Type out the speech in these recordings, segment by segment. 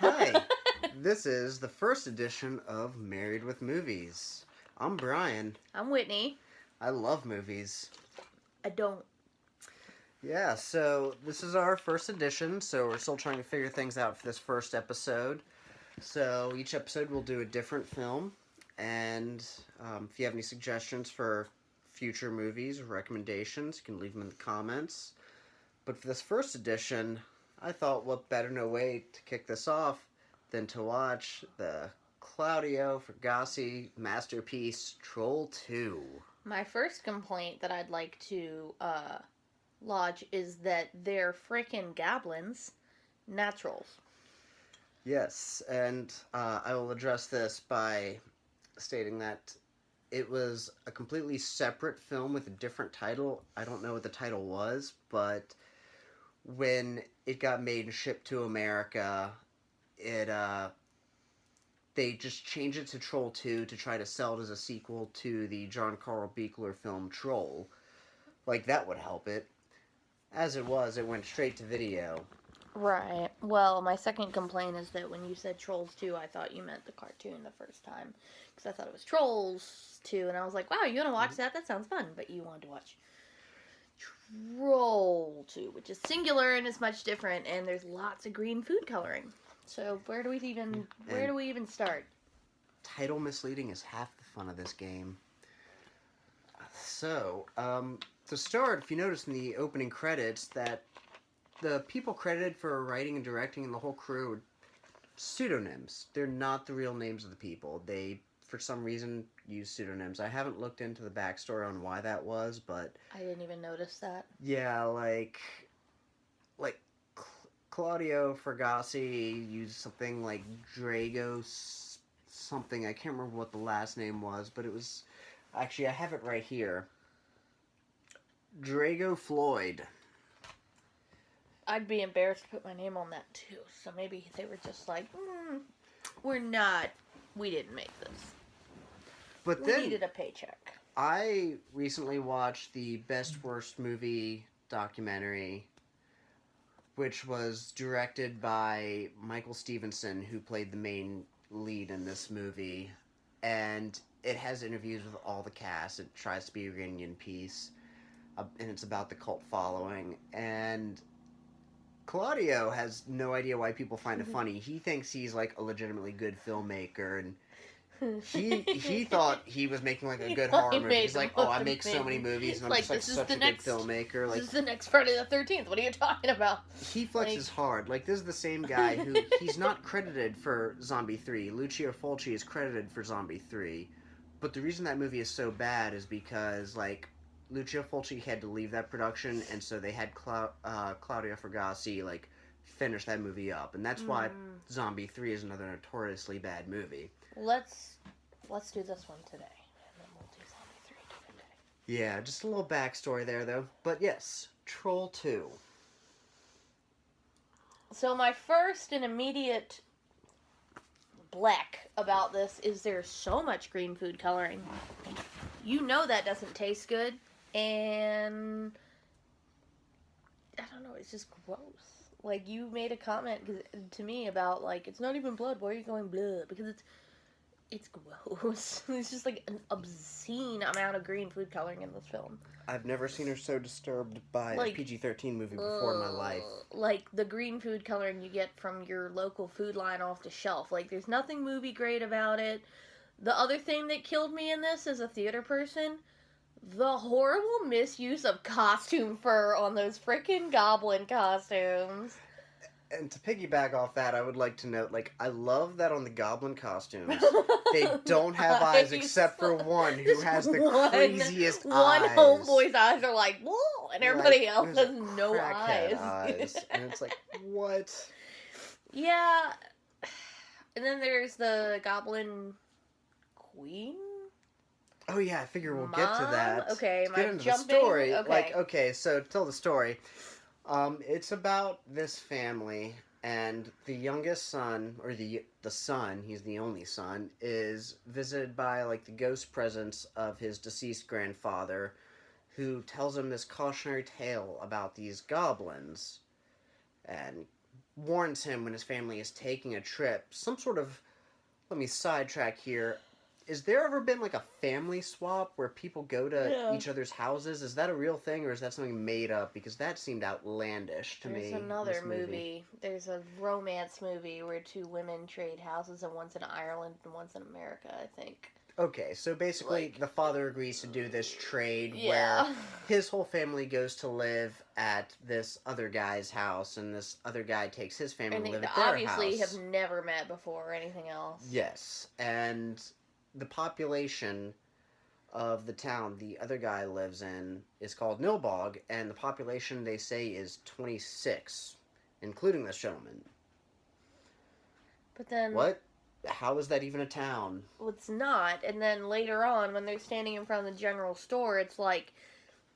Hi, this is the first edition of Married with Movies. I'm Brian. I'm Whitney. I love movies. I don't. Yeah, so this is our first edition, so we're still trying to figure things out for this first episode. So each episode we'll do a different film, and if you have any suggestions for future movies or recommendations, you can leave them in the comments. But for this first edition, I thought what better no way to kick this off than to watch the Claudio Fragassi masterpiece Troll 2. My first complaint that I'd like to lodge is that they're frickin' goblins, not trolls. Yes, and I will address this by stating that it was a completely separate film with a different title. I don't know what the title was, but when it got made and shipped to America, it they just changed it to Troll 2 to try to sell it as a sequel to the John Carl Buechler film Troll. Like, that would help it. As it was, it went straight to video. Right. Well, my second complaint is that when you said Trolls 2, I thought you meant the cartoon the first time. Because I thought it was Trolls 2, and I was like, wow, you want to watch that? That sounds fun. But you wanted to watch Troll 2, which is singular and is much different, and there's lots of green food coloring. So where do we even start? Title misleading is half the fun of this game. So, to start, if you notice in the opening credits that the people credited for writing and directing and the whole crew are pseudonyms. They're not the real names of the people. They, for some reason, use pseudonyms. I haven't looked into the backstory on why that was, but I didn't even notice that. yeah, like Claudio Fragassi used something like Drago something. I can't remember what the last name was, but it was actually I have it right here. Drago Floyd. I'd be embarrassed to put my name on that too. So maybe they were just like, we didn't make this. But We then needed a paycheck. I recently watched the Best Worst Movie documentary, which was directed by Michael Stevenson, who played the main lead in this movie. And it has interviews with all the cast. It tries to be a reunion piece. And it's about the cult following. And Claudio has no idea why people find it funny. He thinks he's like a legitimately good filmmaker, and he thought he was making like a good horror movie. He's like, oh, I make so many movies, and I'm just like such a good filmmaker. Like, this is the next Friday the 13th. What are you talking about? He flexes hard. Like, this is the same guy who he's not credited for Zombie 3. Lucio Fulci is credited for Zombie 3, but the reason that movie is so bad is because like Lucio Fulci had to leave that production, and so they had Claudio Fragassi like finish that movie up, and that's why Zombie 3 is another notoriously bad movie. Let's do this one today, and then we'll do Zombie 3 different day. Yeah, just a little backstory there, though. But yes, Troll 2. So my first and immediate bleck about this is there's so much green food coloring. You know that doesn't taste good, and I don't know, it's just gross. Like, you made a comment to me about, like, it's not even blood, why are you going blood? Because it's gross. It's just, like, an obscene amount of green food coloring in this film. I've never seen her so disturbed by a PG-13 movie before in my life. Like, the green food coloring you get from your local food line off the shelf. Like, there's nothing movie great about it. The other thing that killed me in this as a theater person, the horrible misuse of costume fur on those freaking goblin costumes. And to piggyback off that, I would like to note, like, I love that on the goblin costumes, they don't have eyes except for one who has the craziest eyes. One homeboy's eyes are like, whoa, and everybody else has no eyes. And it's like, what? Yeah. And then there's the goblin queen? Oh yeah, I figure we'll get to that. Okay, get into the story. Okay, so tell the story. It's about this family, and the youngest son, or the son, he's the only son, is visited by like the ghost presence of his deceased grandfather, who tells him this cautionary tale about these goblins. And warns him when his family is taking a trip. Some sort of, let me sidetrack here. Is there ever been like a family swap where people go to Yeah. each other's houses? Is that a real thing, or is that something made up? Because that seemed outlandish to me. There's another this movie. There's a romance movie where two women trade houses, and one's in Ireland and one's in America, I think. Okay, so basically Like- the father agrees to do this trade Yeah. where his whole family goes to live at this other guy's house, and this other guy takes his family And to they live at their obviously house. have never met before or anything else. Yes, and the population of the town the other guy lives in is called Nilbog, and the population they say is 26, including this gentleman. But then What? How is that even a town? well, it's not. And then later on, when they're standing in front of the general store, it's like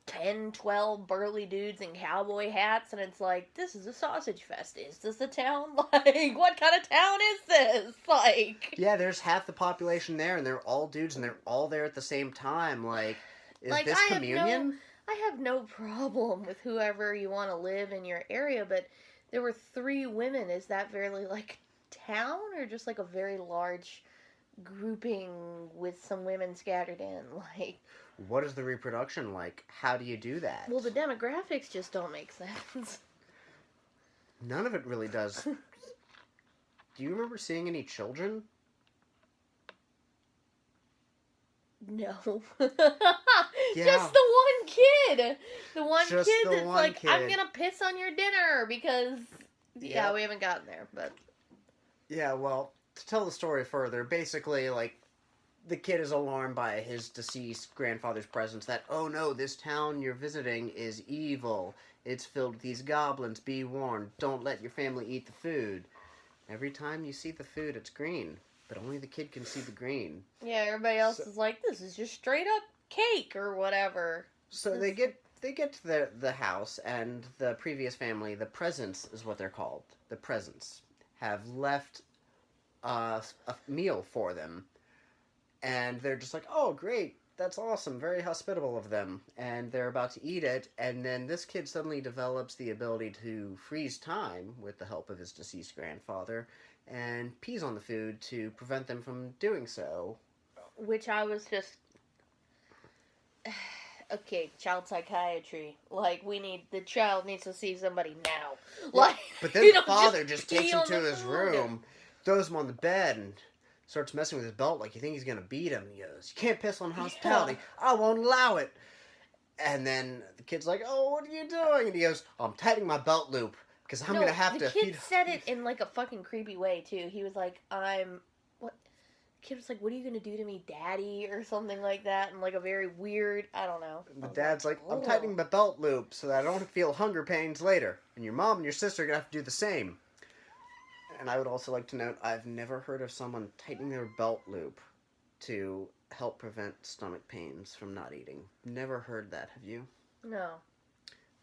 10, 12 burly dudes in cowboy hats, and it's like, this is a sausage fest. Is this a town? Like, what kind of town is this? Like, Yeah, there's half the population there, and they're all dudes, and they're all there at the same time. Like, is Like, this I have communion? I have no problem with whoever you want to live in your area, but there were 3 women. Is that very, like, town, or just, like, a very large grouping with some women scattered in? Like, What is the reproduction like? How do you do that? well, the demographics just don't make sense. None of it really does. Do you remember seeing any children? No. Yeah. Just the one kid. The one Just kid the that's one like, I'm kid. gonna piss on your dinner because, yeah, Yep. we haven't gotten there, but. Yeah, well, to tell the story further, basically, like, the kid is alarmed by his deceased grandfather's presence that, oh no, this town you're visiting is evil. It's filled with these goblins. Be warned. Don't let your family eat the food. Every time you see the food, it's green. But only the kid can see the green. Yeah, everybody else So- is like, this is just straight up cake or whatever. So they get to the house, and the previous family, the Presents is what they're called. The Presents have left a meal for them, and they're just like, "Oh, great, that's awesome, very hospitable of them." And they're about to eat it, and then this kid suddenly develops the ability to freeze time with the help of his deceased grandfather, and pees on the food to prevent them from doing so. Which I was just. Okay, child psychiatry. Like, the child needs to see somebody now. Yeah, Like, But then you the don't father just just takes pee him on to the his food. room, throws him on the bed, and starts messing with his belt like you think he's gonna beat him. He goes, "You can't piss on hospitality. I won't allow it." And then the kid's like, "Oh, what are you doing?" And he goes, "I'm tightening my belt loop because I'm gonna have to the kid feed." said it in, like, a fucking creepy way, too. He was like, what? The kid was like, what are you gonna do to me, daddy? Or something like that, and, like, a very weird, I don't know. The I was dad's like, "I'm "Oh." tightening my belt loop so that I don't feel hunger pains later. And your mom and your sister are gonna have to do the same." And I would also like to note, I've never heard of someone tightening their belt loop to help prevent stomach pains from not eating. Never heard that, have you? No.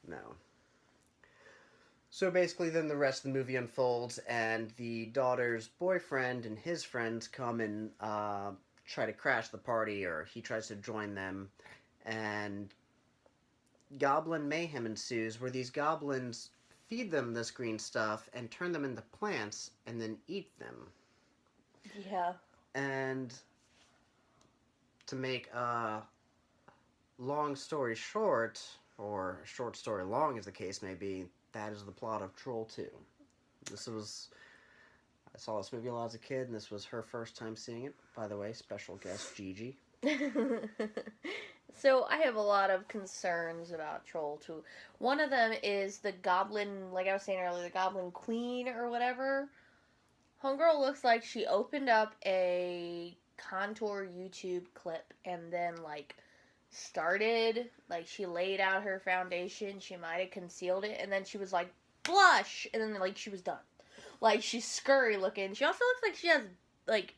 No. So basically, then the rest of the movie unfolds, and the daughter's boyfriend and his friends come and try to crash the party, or he tries to join them, and goblin mayhem ensues, where these goblins feed them this green stuff and turn them into plants and then eat them. Yeah. And to make a long story short, or a short story long as the case may be, that is the plot of Troll 2. I saw this movie a lot as a kid, and this was her first time seeing it. By the way, special guest Gigi. So I have a lot of concerns about Troll 2. One of them is the goblin, like I was saying earlier, the goblin queen or whatever. Homegirl looks like she opened up a Contour YouTube clip and then, like, started, like, she laid out her foundation, she might have concealed it, and then she was like, blush, and then, like, she was done. Like, she's scurry looking. She also looks like she has, like,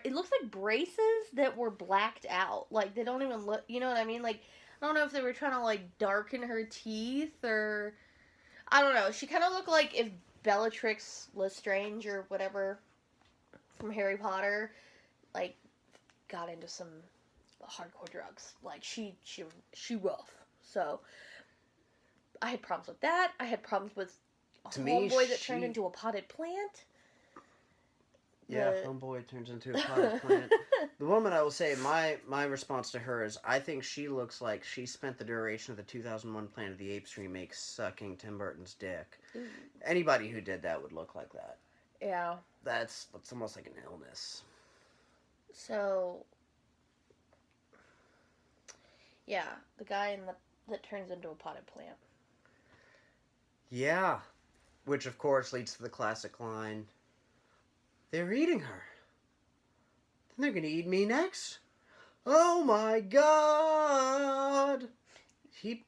it looks like braces that were blacked out. Like, they don't even look, you know what I mean? Like, I don't know if they were trying to, like, darken her teeth or, I don't know. She kind of looked like if Bellatrix Lestrange or whatever from Harry Potter, like, got into some hardcore drugs. Like, she rough. So, I had problems with that. I had problems with To me, homeboy that turned into a potted plant. Yeah, homeboy turns into a potted plant. The woman, I will say, my response to her is, I think she looks like she spent the duration of the 2001 Planet of the Apes remake sucking Tim Burton's dick. Ooh. Anybody who did that would look like that. Yeah. That's almost like an illness. So, yeah, the guy that turns into a potted plant. Yeah. Which, of course, leads to the classic line, they're eating her. Then they're going to eat me next. Oh my god! He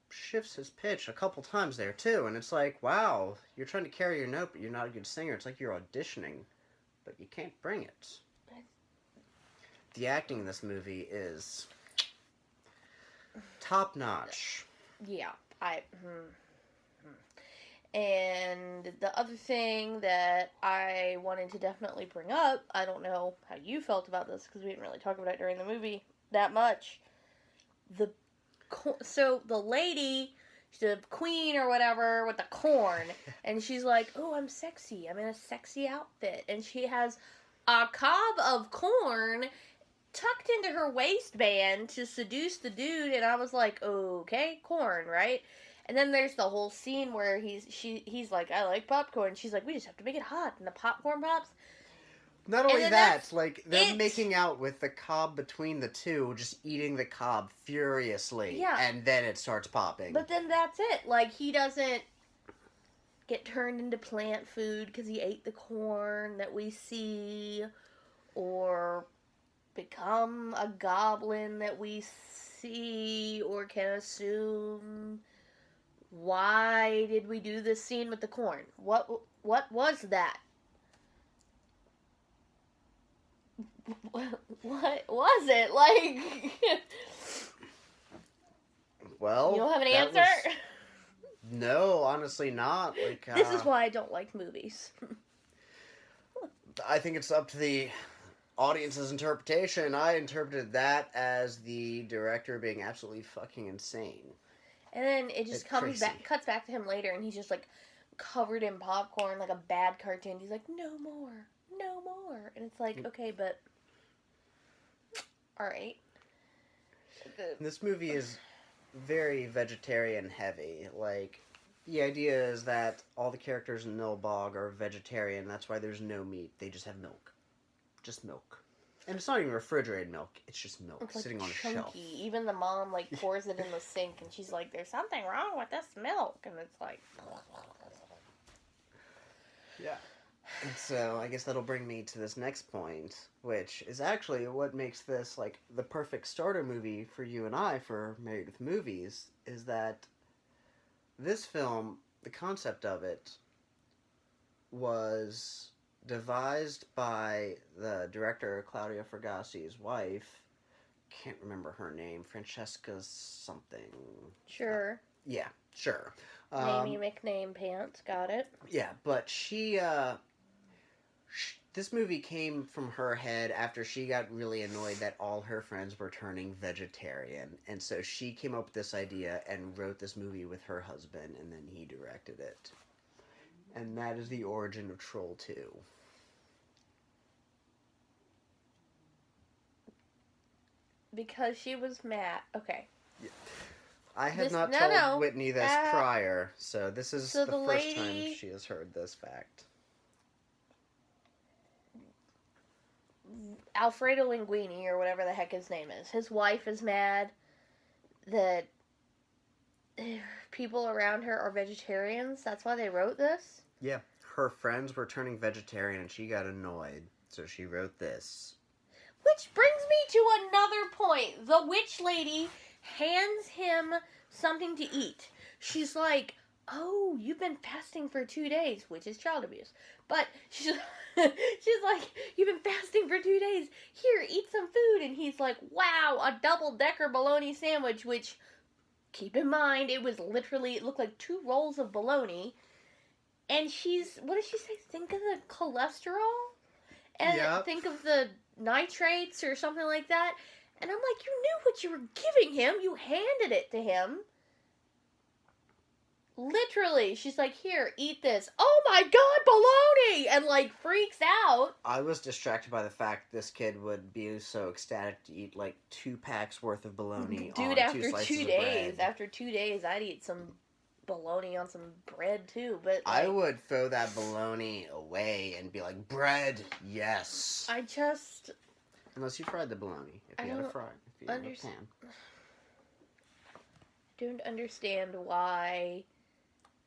shifts his pitch a couple times there, too. And it's like, wow, you're trying to carry your note, but you're not a good singer. It's like you're auditioning, but you can't bring it. The acting in this movie is top notch. Yeah, And the other thing that I wanted to definitely bring up, I don't know how you felt about this because we didn't really talk about it during the movie that much. So the lady, the queen or whatever with the corn, and she's like, "Oh, I'm sexy. I'm in a sexy outfit," and she has a cob of corn tucked into her waistband to seduce the dude, and I was like, okay, corn, right? And then there's the whole scene where he's like, I like popcorn. She's like, we just have to make it hot, and the popcorn pops. Not only that, like, they're making out with the cob between the two, just eating the cob furiously. Yeah. And then it starts popping. But then that's it. Like, he doesn't get turned into plant food because he ate the corn that we see, or become a goblin that we see or can assume. Why did we do this scene with the corn? What was that? What was it? Like, well, you don't have an answer? No, honestly not. Like, this is why I don't like movies. I think it's up to the audience's interpretation. I interpreted that as the director being absolutely fucking insane. And then it just cuts back to him later, and he's just like covered in popcorn, like a bad cartoon. He's like, no more, and it's like, okay, but all right. This movie is very vegetarian heavy. Like, the idea is that all the characters in Nilbog are vegetarian. That's why there's no meat. They just have milk. Just milk. And it's not even refrigerated milk. It's just milk it's like sitting on a chunky. shelf. Even the mom, like, pours it in the sink, and she's like, there's something wrong with this milk. And it's like... Yeah. And so, I guess that'll bring me to this next point, which is actually what makes this, like, the perfect starter movie for you and I for Married with Movies, is that this film, the concept of it, was devised by the director Claudia Fragassi's wife. Can't remember her name. Francesca something. Sure. Yeah, sure. Namey McName Pants, got it. Yeah, but this movie came from her head after she got really annoyed that all her friends were turning vegetarian. And so she came up with this idea and wrote this movie with her husband, and then he directed it. And that is the origin of Troll 2. Because she was mad. Okay. Yeah. I had not told Whitney this prior, so this is the first time she has heard this fact. Alfredo Linguini, or whatever the heck his name is, his wife is mad that people around her are vegetarians. That's why they wrote this? Yeah. Her friends were turning vegetarian and she got annoyed, so she wrote this. Which brings me to another point. The witch lady hands him something to eat. She's like, oh, you've been fasting for 2 days, which is child abuse. But she's like, you've been fasting for 2 days. Here, eat some food. And he's like, wow, a double-decker bologna sandwich, which, keep in mind, it looked like 2 rolls of bologna. And what does she say? Think of the cholesterol? And think of the nitrates or something like that. And I'm like, you knew what you were giving him. You handed it to him. Literally, she's like, "Here, eat this." Oh my god, bologna! And like freaks out. I was distracted by the fact this kid would be so ecstatic to eat like 2 packs worth of bologna Dude, on 2 after slices 2 of days, bread. after 2 days, I'd eat some bologna on some bread too. But I like, would throw that bologna away and be like, bread, yes. I just Unless you fried the bologna. If I you had a don't fry. If you had a understand. pan. Don't understand why.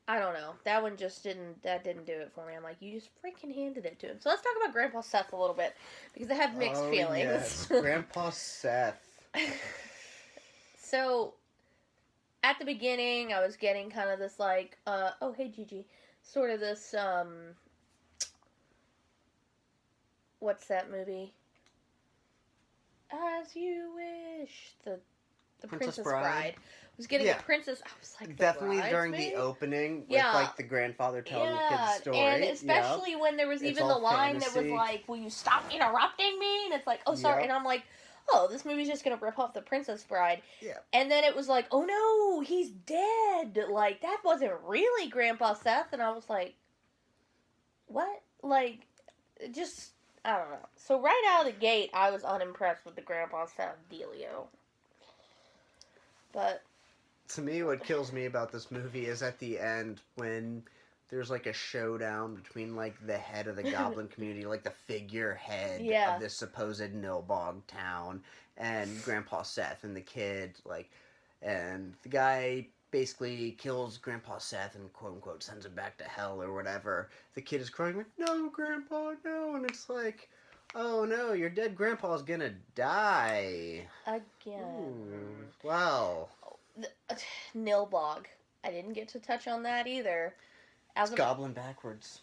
I don't know. That one just didn't do it for me. I'm like, you just freaking handed it to him. So let's talk about Grandpa Seth a little bit because I have mixed feelings. Yes. Grandpa Seth. So at the beginning, I was getting kind of this like, oh hey Gigi, sort of this what's that movie? As You Wish, the Princess Bride. I was getting Yeah. a princess. I was like, Definitely during the Bridesmaid? opening with Yeah. like the grandfather telling the kid the story. and especially when there was It's even the all line that was fantasy. like, "Will you stop interrupting me?" And it's like, "Oh, sorry." Yep. And I'm like, "Oh, this movie's just gonna rip off the Princess Bride." Yeah. And then it was like, "Oh no, he's dead!" Like that wasn't really Grandpa Seth. And I was like, "What?" Like, just I don't know. So right out of the gate, I was unimpressed with the Grandpa Seth dealio. But To me, what kills me about this movie is at the end when there's like a showdown between like the head of the goblin community, like the figurehead Yeah. of this supposed Nilbog town, and Grandpa Seth and the kid, like, and the guy basically kills Grandpa Seth and quote unquote sends him back to hell or whatever. The kid is crying like, "No, Grandpa, no," and it's like, "Oh no, your dead grandpa's gonna die." again, Ooh, well. Nilbog. I didn't get to touch on that either. As It's goblin backwards.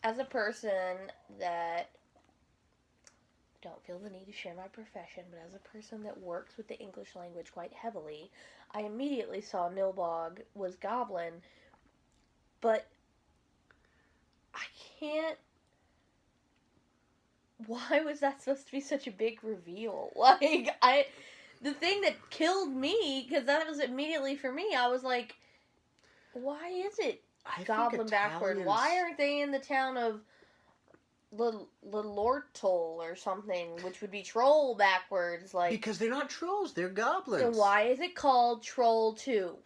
as a person that don't feel the need to share my profession, but as a person that works with the English language quite heavily, I immediately saw Nilbog was goblin, but I can't. Why was that supposed to be such a big reveal? The thing that killed me, because that was immediately for me, I was like, why is it I goblin think backward? Italians- Why aren't they in the town of Lortol or something, which would be troll backwards? Like, Because they're not trolls, they're goblins. then why is it called Troll 2?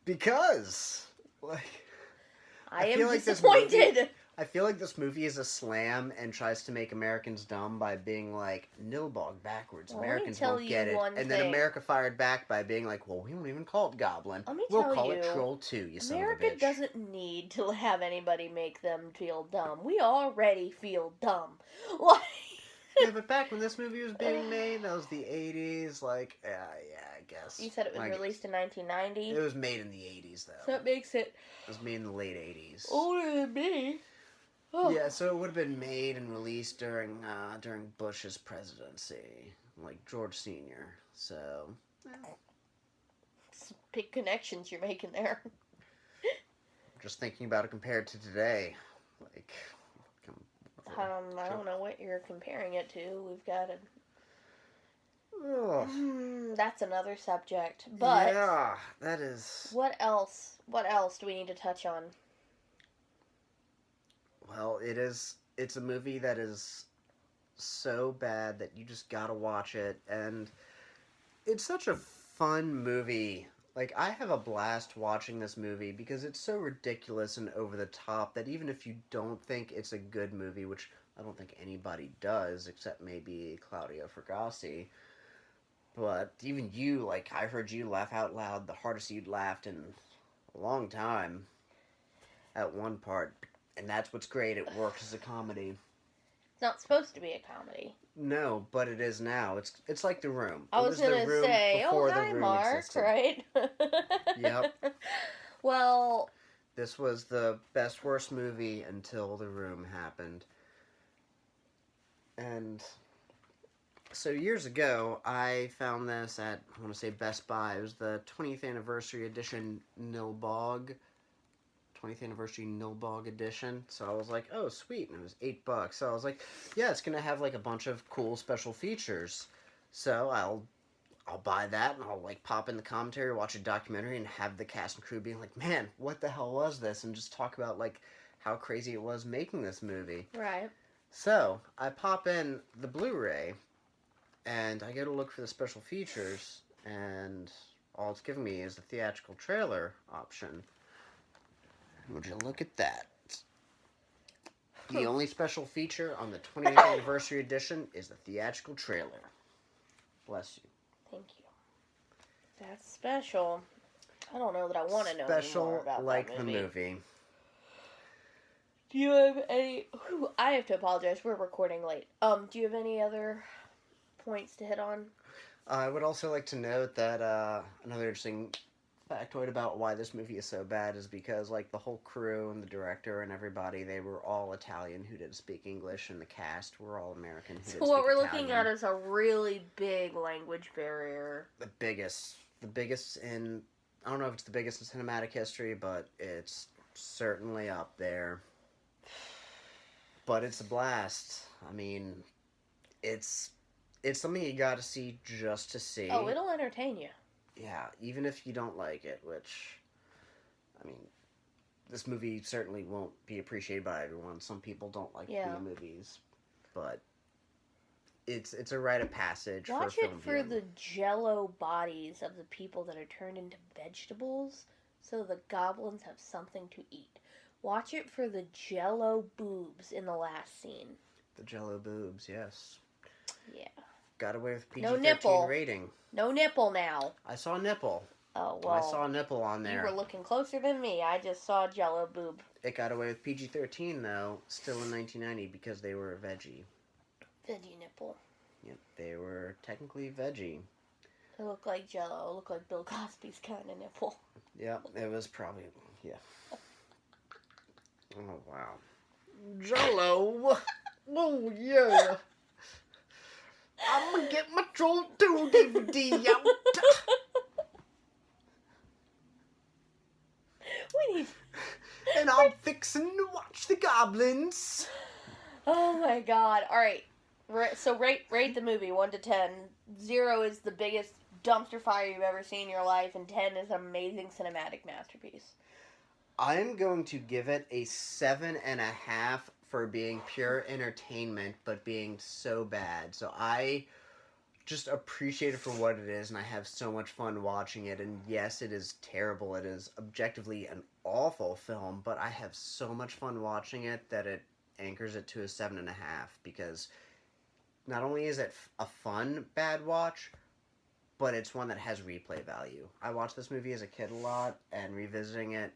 Because, like, I I am feel like this disappointed. I feel like this movie is a slam and tries to make Americans dumb by being like, Nilbog backwards. Well, let me Americans tell won't you get it. one And then thing. America fired back by being like, well, we won't even call it Goblin. Let me We'll tell call it you, Troll 2, you son of a America bitch. doesn't need to have anybody make them feel dumb. We already feel dumb. Like, Yeah, but back when this movie was being made, that was the 80s, like, yeah, I guess. you said it was Like, released in 1990, It was made in the 80s, though. so it makes it It was made in the late 80s. older than me. Oh. Yeah, so it would have been made and released during Bush's presidency, like George Sr. So, Some big connections you're making there. just thinking about it compared to today, like, I don't know what you're comparing it to. We've got Ugh. that's another subject. But yeah, that is. what else? What else do we need to touch on? Well, it's a movie that is so bad that you just gotta watch it, and it's such a fun movie. Like, I have a blast watching this movie because it's so ridiculous and over the top that even if you don't think it's a good movie, which I don't think anybody does, except maybe Claudio Fragassi, but even you, like, I heard you laugh out loud the hardest you'd laughed in a long time at one part. And that's what's great. It works as a comedy. It's not supposed to be a comedy. No, but it is now. It's like The Room. I It was The gonna Room say, oh before The hi Room Mark, existed. right? Yep. Well, This was the best worst movie until The Room happened. And so years ago, I found this at, I want to say Best Buy. It was the 20th anniversary edition Nilbog. 20th anniversary Nilbog edition. So I was like, oh, sweet. And it was $8. So I was like, yeah, it's going to have like a bunch of cool special features. So I'll I'll buy that and I'll like pop in the commentary, watch a documentary, and have the cast and crew being like, "Man, what the hell was this?" and just talk about like how crazy it was making this movie. Right. So I pop in the Blu-ray, and I go to look for the special features, and all it's giving me is the theatrical trailer option. Would you look at that? The only special feature on the 20th anniversary edition is the theatrical trailer. Bless you. Thank you. That's special. I don't know that I want to know Special anymore about like that the movie. movie. Do you have any... I have to apologize. We're recording late. Do you have any other points to hit on? I would also like to note that another interesting factoid about why this movie is so bad is because like the whole crew and the director and everybody, they were all Italian who didn't speak English, and the cast were all American who So didn't what speak we're Italian. looking at is a really big language barrier. The biggest in, I don't know if it's the biggest in cinematic history, but it's certainly up there. But it's a blast. I mean, it's something you got to see just to see. Oh, it'll entertain you. Yeah, even if you don't like it, which, I mean, this movie certainly won't be appreciated by everyone. Some people don't like Yeah. B movies, but it's a rite of passage. Watch for it film for viewing. the jello bodies of the people that are turned into vegetables, so the goblins have something to eat. Watch it for the jello boobs in the last scene. The Jello boobs, yes. Yeah. Got away with No PG-13 nipple. rating. No nipple now. I saw a nipple. Oh, I well. saw a nipple on You there. were looking closer than me. I just saw a jello boob. It got away with PG-13 though, still in 1990 because they were veggie. Veggie nipple. Yep, they were technically veggie. It looked like jello. It looked like Bill Cosby's kind of nipple. Yep, it was probably, yeah. Oh, wow. Jello! Oh, yeah! I'm gonna get my Troll 2 DVD out! We need... And I'm fixing to watch the goblins! Oh my god. Alright. So rate the movie 1 to 10. 0 is the biggest dumpster fire you've ever seen in your life, and 10 is an amazing cinematic masterpiece. I'm going to give it a 7.5 for being pure entertainment, but being so bad. So I just appreciate it for what it is, and I have so much fun watching it. And yes, it is terrible. It is objectively an awful film, but I have so much fun watching it that it anchors it to a 7.5, because not only is it a fun bad watch, but it's one that has replay value. I watched this movie as a kid a lot, and revisiting it,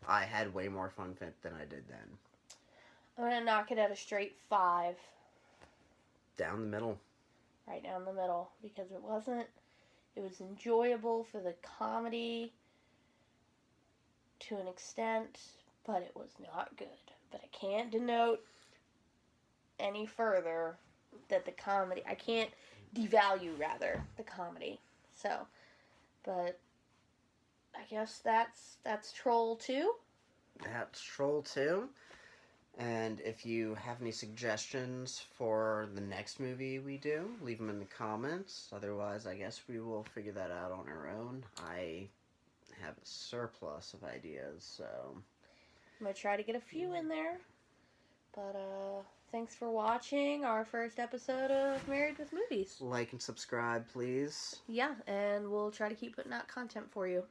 I had way more fun with it than I did then. I'm gonna knock it at a straight 5. Down the middle. Right down the middle. Because it was enjoyable for the comedy to an extent, but it was not good. But I can't denote any further that the comedy, I can't devalue, rather, the comedy. So, but I guess that's Troll 2. That's Troll 2. And if you have any suggestions for the next movie we do, leave them in the comments. Otherwise, I guess we will figure that out on our own. I have a surplus of ideas, so... I'm going to try to get a few in there. But, thanks for watching our first episode of Married with Movies. Like and subscribe, please. Yeah, and we'll try to keep putting out content for you.